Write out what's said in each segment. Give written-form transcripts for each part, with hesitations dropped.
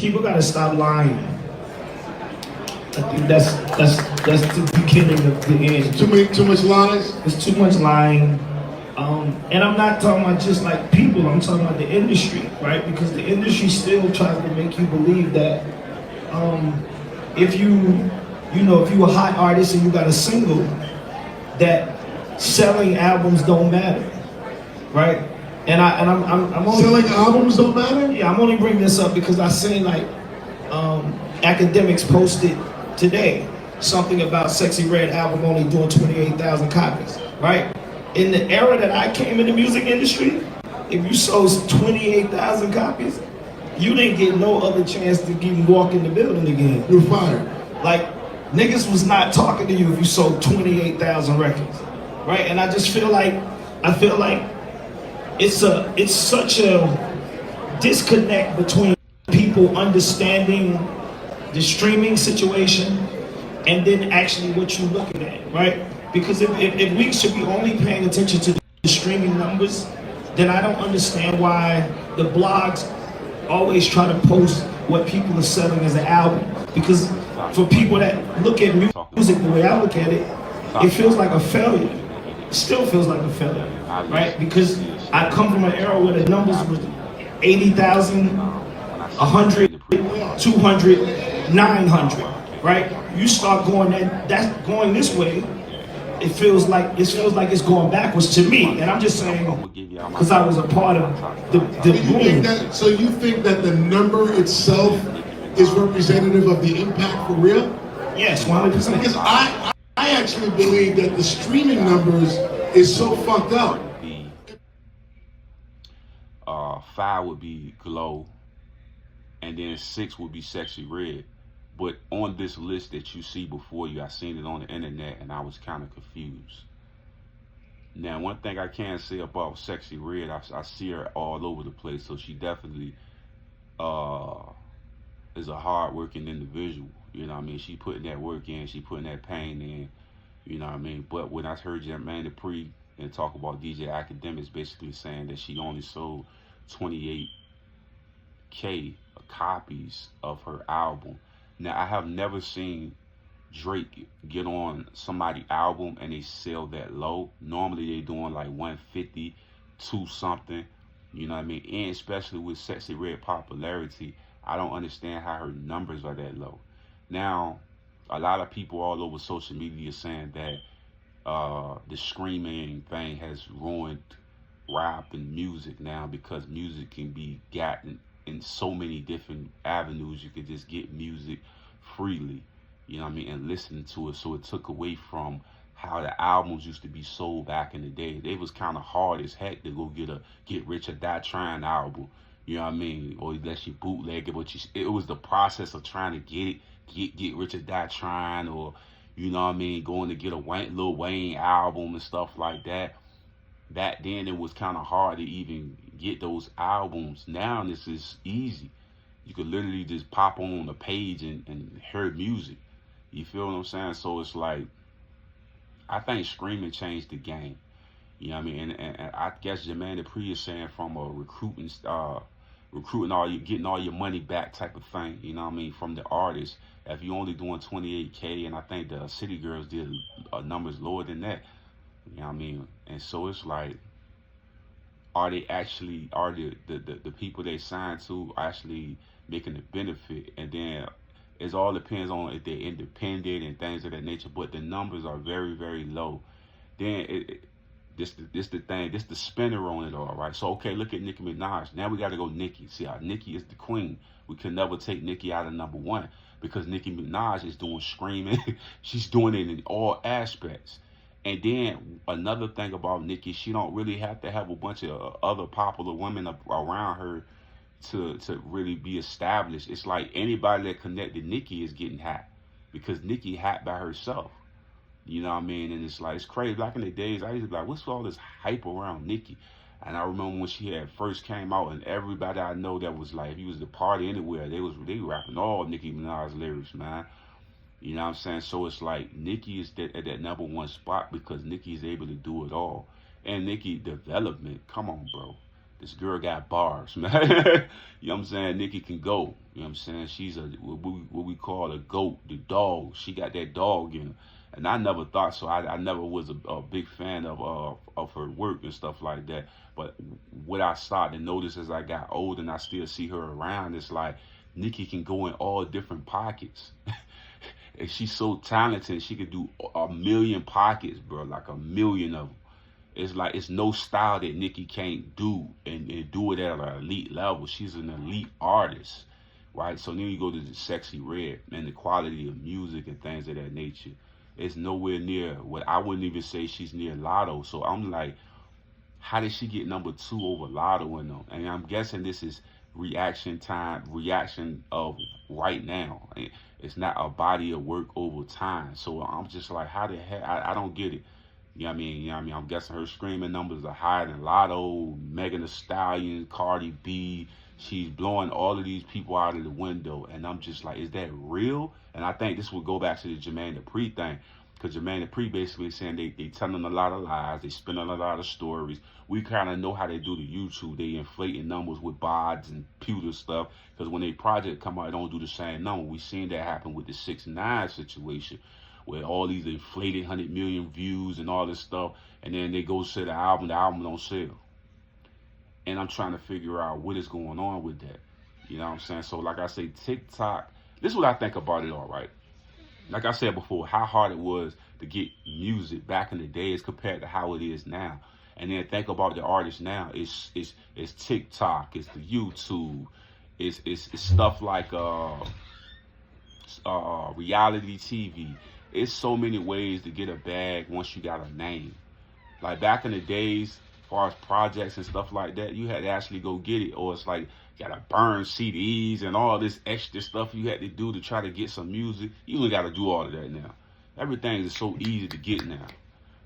people gotta stop lying. I think that's the beginning of the end. Too much lies? There's too much lying. And I'm not talking about just like people, I'm talking about the industry, right? Because the industry still tries to make you believe that if if you're a hot artist and you got a single, that selling albums don't matter, right? And I'm only selling albums don't matter. Yeah, I'm only bringing this up because I seen like academics posted today something about Sexyy Red album only doing 28,000 copies, right? In the era that I came in the music industry, if you sold 28,000 copies, you didn't get no other chance to even walk in the building again. You're fired. Like, niggas was not talking to you if you sold 28,000 records, right? And I feel like it's such a disconnect between people understanding the streaming situation and then actually what you're looking at, right? Because if we should be only paying attention to the streaming numbers, then I don't understand why the blogs always try to post what people are selling as an album. Because for people that look at music the way I look at it, it feels like a failure. It still feels like a failure, right? Because I come from an era where the numbers were 80,000, 100, 200, 900, right? You start going that's going this way, it feels like it's going backwards to me. And I'm just saying, because I was a part of the boom. So you think that the number itself is representative of the impact for real? Yes, 100%. Because I actually believe that the streaming numbers is so fucked up. 5 would be Glow, and then 6 would be Sexyy Red. But on this list that you see before you, I seen it on the internet and I was kind of confused. Now, one thing I can say about Sexyy Red, I see her all over the place, so she definitely is a hard-working individual. You know what I mean? She putting that work in, she putting that pain in. You know what I mean? But when I heard Jermaine Dupri and talk about DJ Academics basically saying that she only sold 28K copies of her album. Now, I have never seen Drake get on somebody's album and they sell that low. Normally, they doing like 150, 2 something. You know what I mean? And especially with Sexyy Red popularity, I don't understand how her numbers are that low. Now, a lot of people all over social media saying that the screaming thing has ruined rap and music now, because music can be gotten in so many different avenues. You could just get music freely, you know what I mean, and listen to it. So it took away from how the albums used to be sold back in the day. They was kind of hard as heck to go get a Get Rich or Die Trying album, you know what I mean, or unless you bootleg it. But it was the process of trying to get Rich or Die Trying, or you know what I mean, going to get a Lil Wayne album and stuff like that. Back then it was kind of hard to even get those albums. Now this is easy. You could literally just pop on the page and hear music. You feel what I'm saying? So it's like, I think streaming changed the game. You know what I mean? And I guess Jermaine Dupri is saying from a recruiting getting all your money back type of thing, you know what I mean, from the artists. If you're only doing 28K, and I think the City Girls did numbers lower than that, you know what I mean? And so it's like, are the people they signed to actually making the benefit? And then it all depends on if they're independent and things of that nature, but the numbers are very, very low. Then this the thing, this the spinner on it all, right? So okay, look at Nicki Minaj. Now we got to go Nicki. See how Nicki is the queen. We can never take Nicki out of number one, because Nicki Minaj is doing screaming. She's doing it in all aspects. And then another thing about Nicki, she don't really have to have a bunch of other popular women around her to really be established. It's like anybody that connected Nicki is getting hot, because Nicki hot by herself. You know what I mean? And it's like, it's crazy. Back in the days, I used to be like, what's all this hype around Nicki? And I remember when she had first came out, and everybody I know that was like, if you was to party anywhere, they rapping all Nicki Minaj lyrics, man. You know what I'm saying? So it's like Nicki is at that number one spot because Nicki is able to do it all. And Nicki development, come on, bro. This girl got bars, man. You know what I'm saying? Nicki can go. You know what I'm saying? She's what we call a goat, the dog. She got that dog in her. And I never thought so. I never was a big fan of her work and stuff like that. But what I started to notice as I got older and I still see her around, it's like Nicki can go in all different pockets. And she's so talented. She could do a million pockets, bro, like a million of them. It's like it's no style that Nicki can't do and do it at an elite level. She's an elite artist, right? So then you go to the Sexyy Red and the quality of music and things of that nature. It's nowhere near what I wouldn't even say she's near Lotto. So I'm like, how did she get number 2 over Lotto in them? And I'm guessing this is reaction of right now. It's not a body of work over time. So I'm just like, how the heck? I don't get it. You know what I mean? You know what I mean? I'm guessing her streaming numbers are higher than Lotto, Megan Thee Stallion, Cardi B. She's blowing all of these people out of the window. And I'm just like, is that real? And I think this will go back to the Jermaine Dupri thing. Because Jermaine Dupri basically saying they telling a lot of lies. They spinning a lot of stories. We kind of know how they do the YouTube. They inflating numbers with bots and pewter stuff. Because when they project come out, they don't do the same number. We seen that happen with the 6ix9ine situation, where all these inflated 100 million views and all this stuff, and then they go sell the album don't sell. And I'm trying to figure out what is going on with that. You know what I'm saying? So like I say, TikTok, this is what I think about it all, right? Like I said before, how hard it was to get music back in the days compared to how it is now. And then think about the artists now. It's TikTok, it's the YouTube, it's stuff like reality TV. It's so many ways to get a bag once you got a name. Like back in the days, as far as projects and stuff like that, you had to actually go get it, or it's like you gotta burn CDs and all this extra stuff you had to do to try to get some music. You ain't gotta do all of that now. Everything is so easy to get now.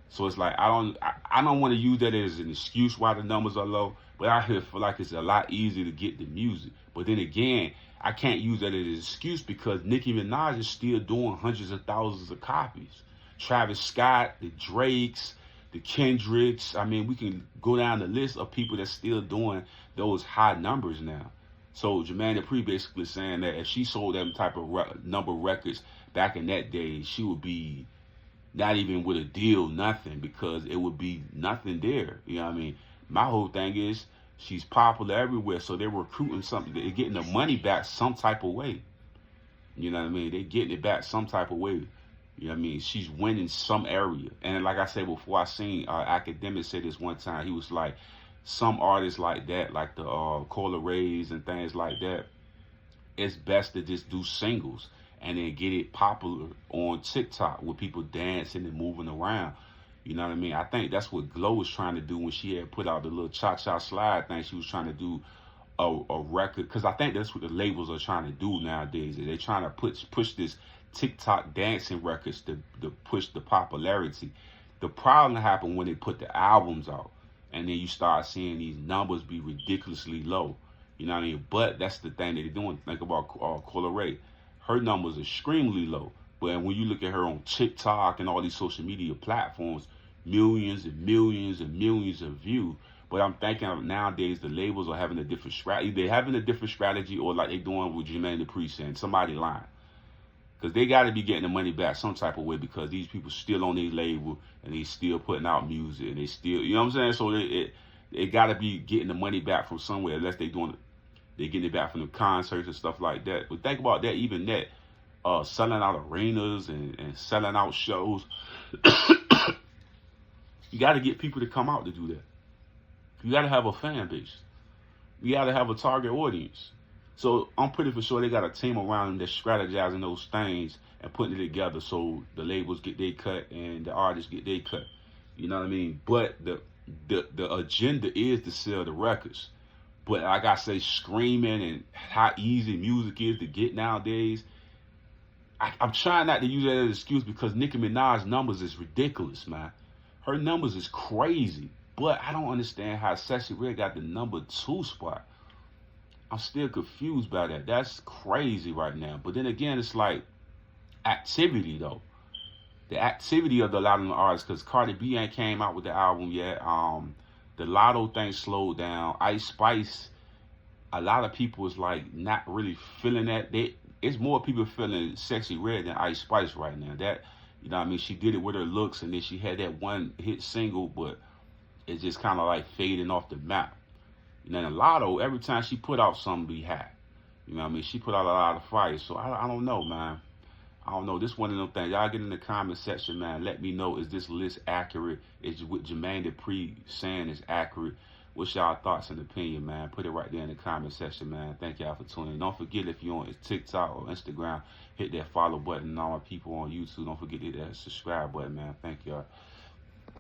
So it's like I don't want to use that as an excuse why the numbers are low, but I feel like it's a lot easier to get the music. But then again, I can't use that as an excuse because Nicki Minaj is still doing hundreds of thousands of copies. Travis Scott, the Drakes, the Kendricks. I mean, we can go down the list of people that's still doing those high numbers now. So Jermaine Dupri basically saying that if she sold that type of number of records back in that day, she would be not even with a deal, nothing, because it would be nothing there. You know what I mean? My whole thing is she's popular everywhere, so they're recruiting something. They're getting the money back some type of way. You know what I mean? They're getting it back some type of way. You know what I mean? She's winning some area. And like I said before, I seen Academic say this one time. He was like, some artists like that, like the Cola Rays and things like that, it's best to just do singles and then get it popular on TikTok with people dancing and moving around. You know what I mean? I think that's what Glow was trying to do when she had put out the little cha-cha slide thing. She was trying to do a record, because I think that's what the labels are trying to do nowadays. They're trying to push this TikTok dancing records to push the popularity. The problem happened when they put the albums out, and then you start seeing these numbers be ridiculously low. You know what I mean? But that's the thing that they're doing. Think about Cola Ray. Her numbers are extremely low. But when you look at her on TikTok and all these social media platforms, millions and millions and millions of views. But I'm thinking nowadays the labels are having a different strategy. They're having a different strategy, or like they're doing with Jermaine Dupri saying, somebody lying. Because they got to be getting the money back some type of way, because these people still on their label and they still putting out music and they still, you know what I'm saying? So they got to be getting the money back from somewhere, unless they're getting it back from the concerts and stuff like that. But think about that, even that, selling out arenas and selling out shows. You got to get people to come out to do that. You got to have a fan base. You got to have a target audience. So I'm pretty for sure they got a team around them that's strategizing those things and putting it together so the labels get their cut and the artists get their cut. You know what I mean? But the agenda is to sell the records. But like I say, screaming and how easy music is to get nowadays, I'm trying not to use that as an excuse, because Nicki Minaj's numbers is ridiculous, man. Her numbers is crazy. But I don't understand how Sexyy Red got the number 2 spot. I'm still confused by that. That's crazy right now. But then again, it's like activity, though. The activity of a lot of the artists, because Cardi B ain't came out with the album yet. The Lotto thing slowed down. Ice Spice, a lot of people is like not really feeling that. It's more people feeling Sexyy Red than Ice Spice right now. That, you know what I mean? She did it with her looks, and then she had that one hit single, but it's just kind of like fading off the map. And then Lotto, every time she put out something, be hot. You know what I mean? She put out a lot of fire. So I don't know, man. I don't know. This one of them things. Y'all get in the comment section, man. Let me know, is this list accurate? Is what Jermaine Dupri saying is accurate? What's y'all thoughts and opinion, man? Put it right there in the comment section, man. Thank y'all for tuning in. Don't forget, if you're on TikTok or Instagram, hit that follow button. And all my people on YouTube, don't forget to hit that subscribe button, man. Thank y'all.